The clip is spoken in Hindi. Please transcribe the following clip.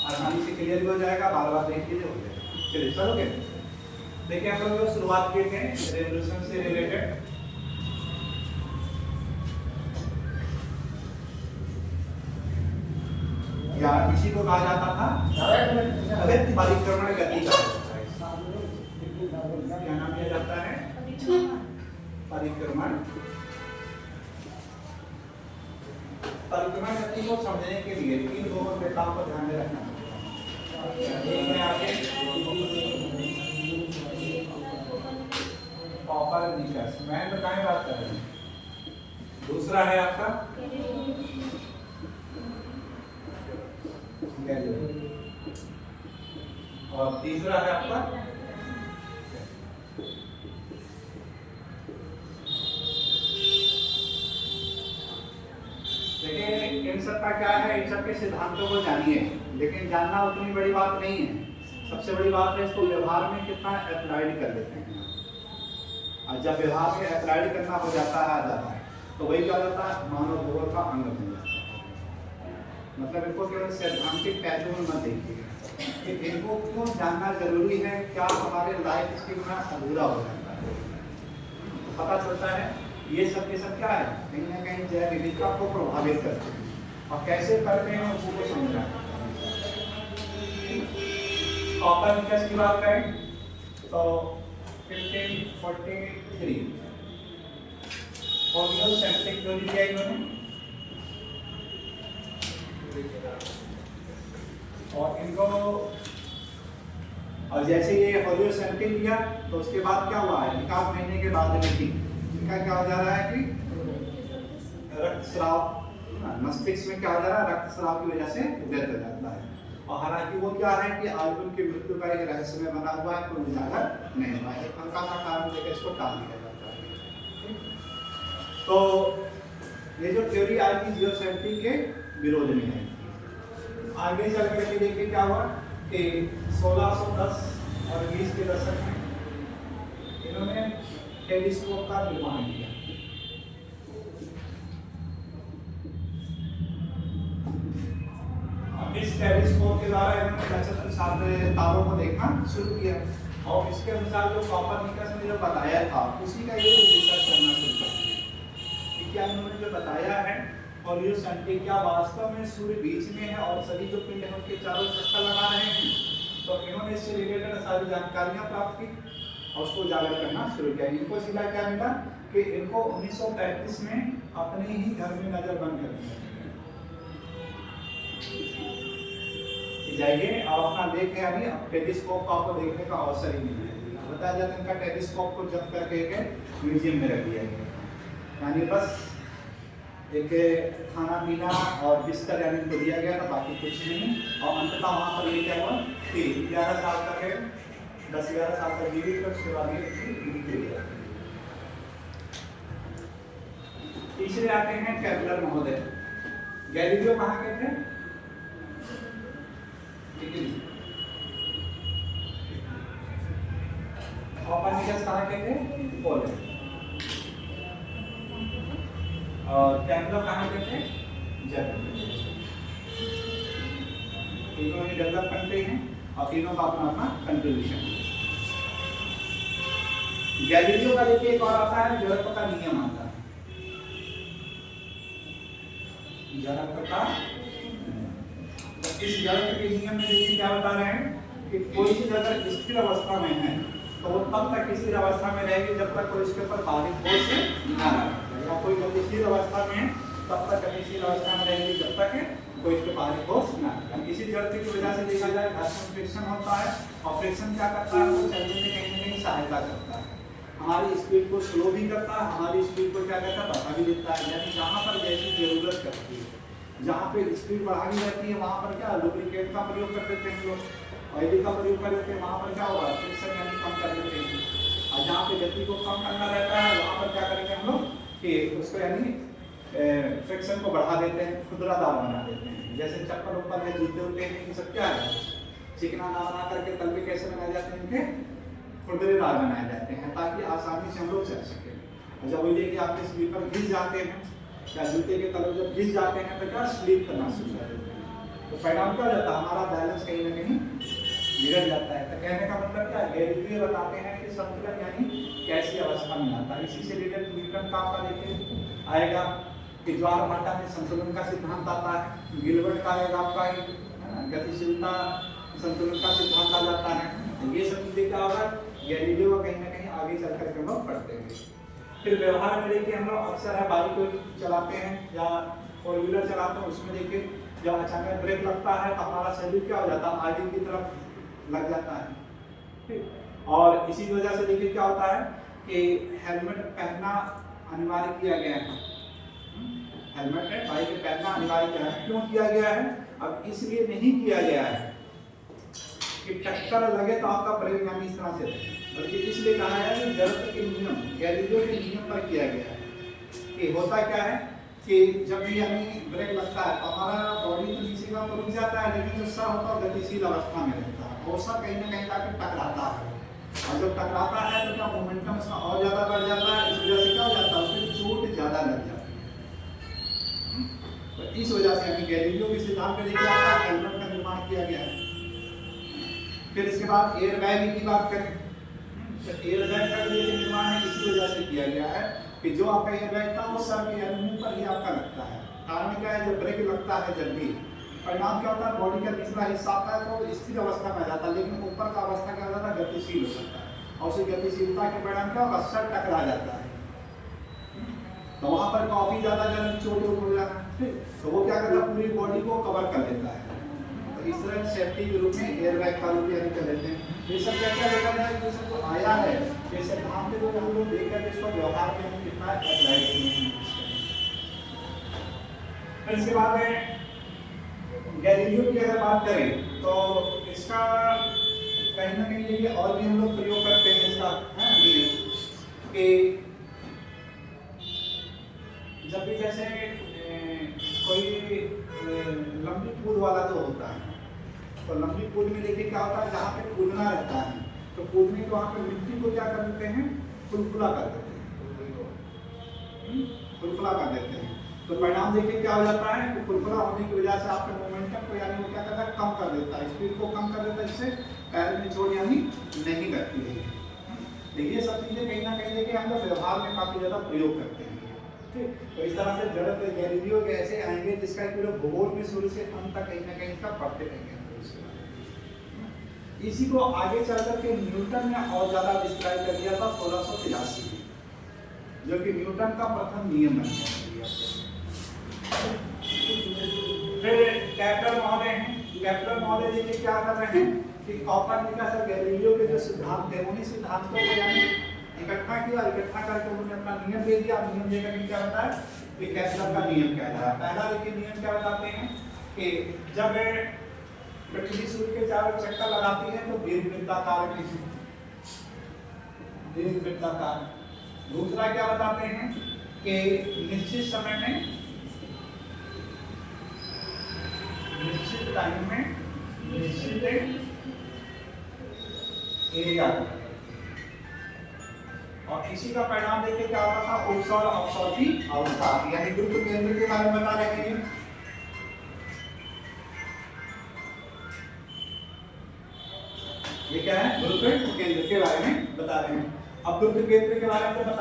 आसानी से क्लियर भी हो जाएगा, बार बार देख लीजिए, हो जाएगा। चलिए चलोगे। देखिए हम लोग शुरुआत किए थे रेवोल्यूशन से रिलेटेड। या इसी को कहा जाता था परिक्रमण गति का। क्या नाम दिया जाता है? परिक्रमण। परिक्रमण गति को समझने के लिए इन दोनों डेटाओं को ध्यान में रखना है। आगे कॉपरनिकस, मैं तो क्या बात कर रही हूँ। दूसरा है आपका और तीसरा है आपका देखिए इन सब का क्या है, इन सब के सिद्धांतों को जानिए, लेकिन जानना उतनी बड़ी बात नहीं है। सबसे बड़ी बात है इसको व्यवहार में कितना अप्लाइड कर लेते हैं। और जब व्यवहार में अप्लाइड करना हो जाता है, आ जाता है, तो वही क्या होता है, मानव भूगोल का अंग बन जाता है। मतलब इनको केवल सैद्धांतिक पहलू में मत देखिएगा कि इनको क्यों जानना जरूरी है, क्या हमारे लाइफ स्किल में अधूरा हो जाता है। तो पता चलता है ये सब के सब क्या है, कहीं ना कहीं जैव विविधता को प्रभावित करते हैं, और कैसे करते हैं उसको समझना है। कॉपरनिकस की बात करें तो 1543 हेलियोसेंट्रिक थ्योरी दिया इन्होंने, और इनको और जैसे ये हेलियोसेंट्रिक दिया तो उसके बाद क्या हुआ है, 1 महीने के बाद इनका क्या हो जा रहा है कि रक्तस्राव, मस्तिष्क में क्या हो जा रहा है, रक्तस्राव की वजह से डेथ हो जाता है। और हालांकि वो क्या है कि आज उनकी मृत्यु का एक रहस्य में बना हुआ है, कोई उजागर नहीं हुआ है, एक हल्का सा कारण देकर इसको टाल दिया जाता है। तो ये जो थ्योरी आई थी जियोसेंट्रिक के विरोध में है। आगे चल करके देखिए क्या हुआ कि 1610 और 20 के दशक में इन्होंने टेलीस्कोप का निर्माण किया। इस टेलीस्कोप के द्वारा इन्होंने नक्षत्र साथ तारों को देखना शुरू किया, और इसके अनुसार जो कॉपरनिकस ने जो बताया था उसी का ये रिसर्च करना शुरू कर दिया कि क्या इन्होंने जो बताया है हेलियोसेंट्रिक क्या वास्तव में सूर्य बीच में है और सभी जो पिंड है उनके चारों चक्कर लगा रहे हैं। तो इन्होंने इससे रिलेटेड सारी जानकारियां प्राप्त की और उसको उजागर करना शुरू किया। इनको सीधा क्या मिला कि इनको 1935 में अपने ही घर में नजर बंद कर दिया, जाइए और अपना देखें। अभी टेलीस्कोप को आपको देखने का अवसर ही नहीं है। बताया जाता है इनका टेलीस्कोप को जब्त करके म्यूजियम में रख दिया गया, यानी बस एक खाना पीना और बिस्तर यानी इनको दिया गया था, बाकी कुछ नहीं। और अंततः वहाँ पर ये क्या हुआ कि 11 साल तक है, 10-11 साल तक जीवित कर, उसके बाद ये। तीसरे आते हैं केपलर महोदय। गैलीलियो कहाँ के थे? कॉपरनिकस कहाँ के थे? पोलैंड। और केपलर कहाँ के थे? जर्मनी। तीनों ही डेवलप कंट्री हैं और तीनों का अपना अपना कंट्रीब्यूशन है। गैलीलियो का देखिए एक और आता है जड़त्व का नियम आता है। जड़त्व का इस जड़त्व के नियम में देखिए क्या बता रहे हैं कि कोई चीज अगर स्थिर अवस्था में है तो वो तब तक स्थिर अवस्था में रहेगी जब तक कोई इसके ऊपर बाहरी फोर्स ना लगे, या कोई गतिशील अवस्था में है तब तक गतिशील अवस्था में रहेगी जब तक कोई इसके बाहरी फोर्स ना लगे। इसी जड़त्व की वजह से देखा जाए घर्षण फ्रिक्शन होता है, और फ्रिक्शन क्या करता है, वो चलने में कहीं ना कहीं सहायता करता है, हमारी स्पीड को स्लो भी करता है, हमारी स्पीड को क्या करता है, बढ़ा भी देता है। यानी जहाँ पर जैसी जरूरत करती है, जहाँ पे स्पीड बढ़ानी रहती है वहाँ पर क्या लुब्रिकेंट का प्रयोग कर देते हैं लोग, ऑयल का प्रयोग कर देते हैं, वहाँ पर क्या होगा फ्रिक्शन यानी कम कर देते हैं। और जहाँ पे गति को कम करना रहता है वहाँ पर क्या करेंगे हम लोग कि उसको यानी फ्रिक्शन को बढ़ा देते हैं, खुरदरादार बना देते हैं। जैसे चप्पल ऊपर है, जूते उते हैं, ये सब क्या है, चिकना ना बना करके तलवे कैसे बनाए जाते हैं, इनके खुरदरेदार बनाए जाते हैं ताकि आसानी से हम लोग चल सकें। और जब वही कि आपके स्लीपर घिस जाते हैं या जूते के तलवे जब घिस जाते हैं तो क्या स्लीप करना शुरू कर देते हैं, तो परिणाम क्या हो जाता है, हमारा बैलेंस कहीं ना कहीं बिगड़ जाता है। तो कहने का मतलब क्या है, गैलीलियो बताते हैं कि संतुलन यानी कैसी अवस्था में आता है। इसी से रिलेटेड न्यूटन का आपका देखिए आएगा कि ज्वारभाटा में संतुलन का सिद्धांत आता है। गिलबर्ट का आएगा आपका गतिशीलता संतुलन का सिद्धांत आ जाता है। तो ये सब चीजें क्या होगा, गैलीलियो का कहीं ना कहीं आगे चल करके हम लोग पढ़ते हैं। फिर व्यवहार में देखिए हम लोग अक्सर है बाइक को चलाते हैं या फोर व्हीलर चलाते हैं, उसमें देखिए जब अचानक ब्रेक लगता है तो हमारा शरीर क्या हो जाता है, आगे की तरफ लग जाता है। ठीक, और इसी वजह से देखिए क्या होता है कि हेलमेट पहनना अनिवार्य किया गया है। हेलमेट बाइक में पहनना अनिवार्य किया है। क्यों किया गया है, अब इसलिए नहीं किया गया है कि टक्कर लगे तो आपका ब्रेक यानी इस तरह से, बल्कि इसलिए कहा है कि जड़त्व के नियम, गैलीलियो के नियम पर किया गया है। कि होता क्या है कि जब भी यानी ब्रेक लगता है तो हमारा बॉडी तो नीचे का तो रुक जाता है, लेकिन जो सर होता है गतिशील अवस्था में रहता है, वो सर कहीं ना कहीं जाकर टकराता है, और जब टकराता है तो क्या मोमेंटम उसका और ज्यादा बढ़ जाता है। इस वजह से क्या हो जाता है, उसमें चोट ज्यादा लग जाती है। तो इस वजह से हमें गैलीलियो के सिद्धांत में देखिए आता है हेलमेट का निर्माण किया गया है। फिर इसके बाद एयर बैग की बात करें तो एयर बैग का निर्माण है इसी वजह से किया गया है कि जो आपका एयर बैग था वो सर के यानी मुंह पर ही आपका लगता है। कारण क्या है, जब ब्रेक लगता है जब भी परिणाम क्या होता है, बॉडी का निचला हिस्सा आता है तो स्थिर अवस्था में आ जाता है, लेकिन ऊपर का अवस्था क्या हो जाता है, गतिशील हो जाता है, और उसी गतिशीलता के परिणाम क्या होगा, सर टकरा जाता है। तो वहां पर काफी ज्यादा जब चोट हो जाता है तो वो क्या करता है, पूरी बॉडी को कवर कर लेता है। तो इस तरह सेफ्टी के रूप में एयर बैग का रूप यानी कर लेते हैं। ये सब क्या क्या देखा जाए, ये सब जो आया है ये सिद्धांत के रूप में हम लोग देख करके इसको व्यवहार में हम कितना अप्लाई किए हैं। फिर इसके बाद में गैलीलियो की अगर बात करें तो इसका कहीं ना कहीं ये और भी हम लोग प्रयोग करते हैं इसका नियम कि जब भी जैसे कोई लंबी कूद वाला जो होता है, तो लंबी कूद में देखिए क्या होता है, जहाँ पे कूदना रहता है तो कूदने के वहाँ पे मिट्टी को क्या कर देते हैं, फुलफुला कर देते हैं, फुलफुला कर देते हैं। तो परिणाम देखिए क्या हो जाता है कि फुलफुला होने की वजह से आपके मोमेंटम को यानी वो क्या करता है, कम कर देता है, स्पीड को कम कर देता है, जिससे पैर में चोट यानी नहीं लगती है। तो ये सब चीजें कहीं ना कहीं देखिए हम लोग व्यवहार में काफी ज्यादा प्रयोग करते हैं। ठीक, तो इस तरह से जड़त्व गैलीलियो के ऐसे आएंगे जिसका एक पूरा भूगोल में शुरू से अंत तक कहीं ना कहीं इसका पढ़ते रहेंगे। इसी को आगे चल करके न्यूटन ने और ज्यादा डिस्क्राइब कर दिया था 1683 में, जो कि न्यूटन का प्रथम नियम बन गया। फिर कैप्टर महोदय हैं, कैप्टर महोदय देखिए क्या कर रहे हैं कि कॉपरनिकस और गैलीलियो के जो सिद्धांत थे उन्हीं सिद्धांतों को यानी इकट्ठा किया, इकट्ठा करके उन्होंने अपना नियम दे दिया। नियम देकर के क्या होता है कि कैप्टर का नियम कहता है। पहला देखिए नियम क्या बताते हैं कि जब पृथ्वी सूर्य के चारों चक्कर लगाती है तो दीर्घवृत्ताकार में, दीर्घवृत्ताकार। दूसरा क्या बताते हैं कि निश्चित समय में, निश्चित टाइम में, निश्चित एरिया, और इसी का परिणाम देखिए क्या होता था, उपसौर अवसौर की अवस्था, यानी गुरुत्व केंद्र के बारे में बता रहे हैं। ये क्या है, गुरुत्व केंद्र के बारे में बता रहे हैं। अब गुरुत्व केंद्र के बारे में